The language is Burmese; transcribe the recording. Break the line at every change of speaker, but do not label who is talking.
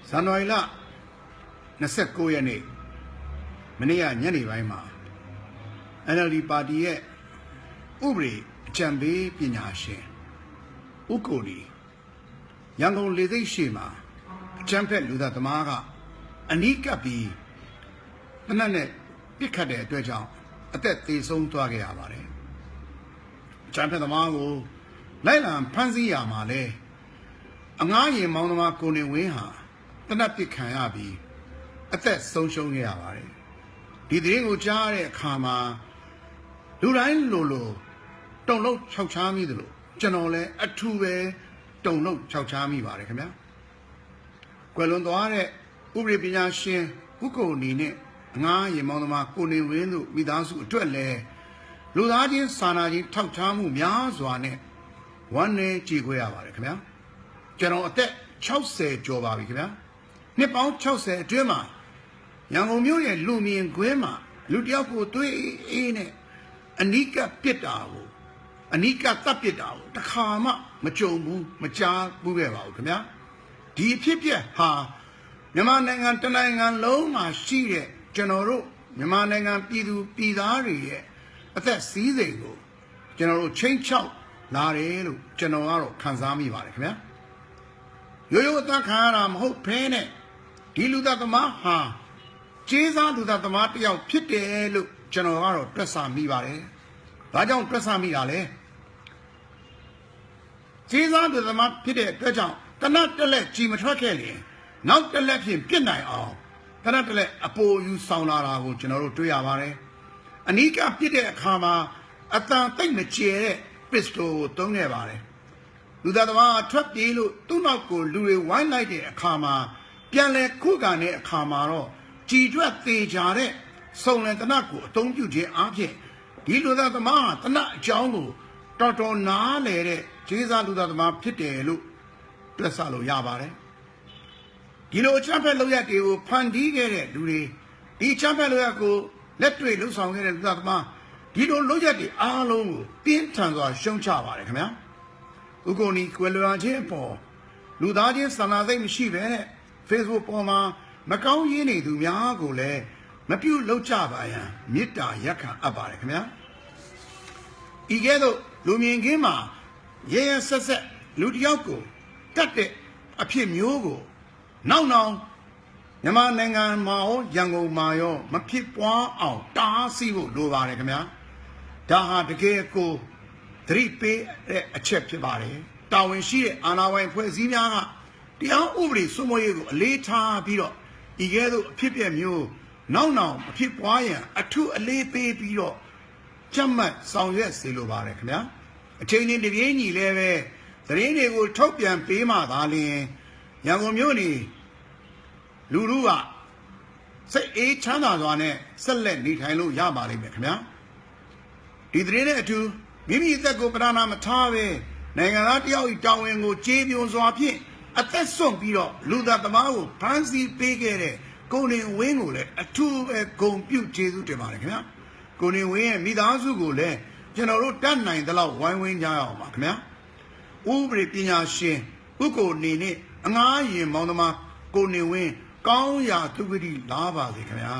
ဇန်နဝါရီလ29ရက်နေ့မနေ့ကညနေပိုင်းမှာ NLD ပါတီရဲ့ဥပဒေအကြံပေးပညာရှင်ဦးကိုနီရန်ကုန်လေဆိပ်ရှိမှာအကြံဖက်လူသားသမားကအနီးကပ်ပြီးတနက်နဲ့ပြစ်ခတ်တဲ့အတွက်ကြောင့်အသက်သေဆုံးသွားခဲ့ရပါတယ်အကြံဖက်သမားကိုလိုက်လံဖမ်းဆီးရမှာလဲအငားရင်မောင်းသမားကိုနေဝင်းဟာတနက်ပြစ်ခံရပြီးအသက်ဆုံးရှုံးခဲ့ရပါတယ်ဒီသတင်းကိုကြားတဲ့အခါမှာလူတိုင်းလိုတုံလုံးခြောက်ချားမိသလိုကျွန်တော်လည်းအထူးပဲတုံလုံးခြောက်ချားမိပါတယ်ခင်ဗျာကွယ်လွန်သွားတဲ့ဥပဒေပညာရှင်ဦးကိုနီနဲ့အငားရင်မောင်းသမားကိုနေဝင်းတို့မိသားစုအတွက်လည်းလူသားချင်းစာနာချင်းထောက်ထားမှုများစွာနဲ့ဝမ်းနည်းကြေကွဲရပါတယ်ခင်ဗျာကျွန်တော်အသက်60ကျော်ပါပြီခင်ဗျာနှစ်ပေါင်း60အတွင်းမှာရန်ကုန်မြို့ရဲ့လူမြင်ကွင်းမှာလူတယောက်ကိုသွေးအေးနဲ့အနီးကပ်ပစ်တာကိုအနီးကပ်တပ်ပစ်တာကိုတခါမှမကြုံဘူးမကြားဘူးခဲ့ပါဘူးခင်ဗျာဒီအဖြစ်ပြက်ဟာမြန်မာနိုင်ငံတနိုင်ငံလုံးမှာရှိတဲ့ကျွန်တော်တို့မြန်မာနိုင်ငံပြည်သူပြည်သားတွေရဲ့အသက်စည်းစိမ်ကိုကျွန်တော်တို့ချိန်ချောက်လာတယ်လို့ကျွန်တော်ကတော့ခံစားမိပါတယ်ခင်ဗျာရိုးရိုးအသက်ခံရတာမဟုတ်ဘဲနဲ့ဒီလူသားသမားဟာကျေးဇူးလူသားသမားတယောက်ဖြစ်တယ်လို့ကျွန်တော်ကတော့တွက်ဆမိပါတယ်။ဒါကြောင့်တွက်ဆမိတာလေကျေးဇူးလူသမားဖြစ်တဲ့အတွက်ကြောင့်တနတ်တက်လက်ကြည်မထွက်ခဲ့ရင်နောက်တက်လက်ဖြင့်ပြစ်နိုင်အောင်တနတ်တက်လက်အပိုယူဆောင်လာတာကိုကျွန်တော်တို့တွေ့ရပါတယ်။အနီးကပြစ်တဲ့အခါမှာအတန်တိတ်မကျဲတဲ့ပစ္စတိုကိုသုံးခဲ့ပါတယ်။လူသားသမားထွက်ပြေးလို့သူ့နောက်ကိုလူတွေဝိုင်းလိုက်တဲ့အခါမှာပြန်လဲခုခံတဲ့အခါမှာတော့ကြည်ကျွတ်သေးကြတဲ့စုံလင်တနတ်ကိုအသုံးပြုခြင်းအပြင်ဒီလူသားသမားတနတ်အကြောင်းကိုတော်တော်နားလေတဲ့ခြေစားလူသားသမားဖြစ်တယ်လို့တွက်ဆလို့ရပါတယ်ဒီလိုအချမ်းဖက်လောက်ရတွေကိုဖန်တီးခဲ့တဲ့လူတွေဒီချမ်းဖက်လောက်ရကိုလက်တွေ့လှုပ်ဆောင်ခဲ့တဲ့လူသားသမားဒီလိုလောက်ရတွေအားလုံးကိုပြင်းထန်စွာရှုံချပါတယ်ခင်ဗျာဥက္ကိုနီကွယ်လွန်ခြင်းအပေါ်လူသားချင်းစာနာစိတ်မရှိဘဲနဲ့ Facebook ပေါ်မှာမကောင်းရင်းနေသူများကိုလည်းမပြုတ်လောက်ကြပါရန်မေတ္တာရက်ခံအပ်ပါတယ်ခင်ဗျာဤကဲ့သို့လူမြင်ခင်းမှာရဲရဲဆက်ဆက်လူတယောက်ကိုတတ်တဲ့အဖြစ်မျိုးကိုနောက်မြန်မာနိုင်ငံမှာရောရန်ကုန်မှာရောမဖြစ်ပွားအောင်တားဆီးဖို့လိုပါတယ်ခင်ဗျာဒါဟာတကယ်ကိုသတိပေးတဲ့အချက်ဖြစ်ပါတယ်တာဝန်ရှိတဲ့အာဏာပိုင်ဖွဲ့စည်းများကတရားဥပဒေစိုးမိုးရေးကိုအလေးထားပြီးတော့ဤကဲ့သို့အဖြစ်ပြက်မျိုးနောက်အဖြစ်ပွားရန်အထုအလေးပေးပြီးတော့ကြက်မှတ်ဆောင်ရွက်စေလိုပါတယ်ခင်ဗျာအချိန်ချင်းတပြေးညီလည်းပဲသတင်းတွေကိုထုတ်ပြန်ပေးမှသာလျှင်ရန်ကုန်မြို့နေလူထုကစိတ်အေးချမ်းသာစွာနဲ့ဆက်လက်နေထိုင်လို့ရပါလိမ့်မယ်ခင်ဗျာဒီသတင်းနဲ့အတူမိမိအသက်ကိုပဓာနာမထားပဲနိုင်ငံသားတယောက်ဤတာဝန်ကိုကျေးပြွန်စွာဖြင့်အသက်ဆုံးပြီးတော့လူသားသမားကိုဖမ်းဆီးပေးခဲ့တဲ့ကိုနေဝင်းကိုလည်းအထူးပဲဂုဏ်ပြုကျေးဇူးတင်ပါတယ်ခင်ဗျာကိုနေဝင်းရဲ့မိသားစုကိုလည်းကျွန်တော်တို့တတ်နိုင်သလောက်ဝိုင်းဝန်းကြရအောင်ပါခင်ဗျာဥပဒေပညာရှင်ဥက္ကိုနေနဲ့အငားရင်မောင်သမားကိုနေဝင်းကောင်းရာသူဂတိလားပါစေခင်ဗျာ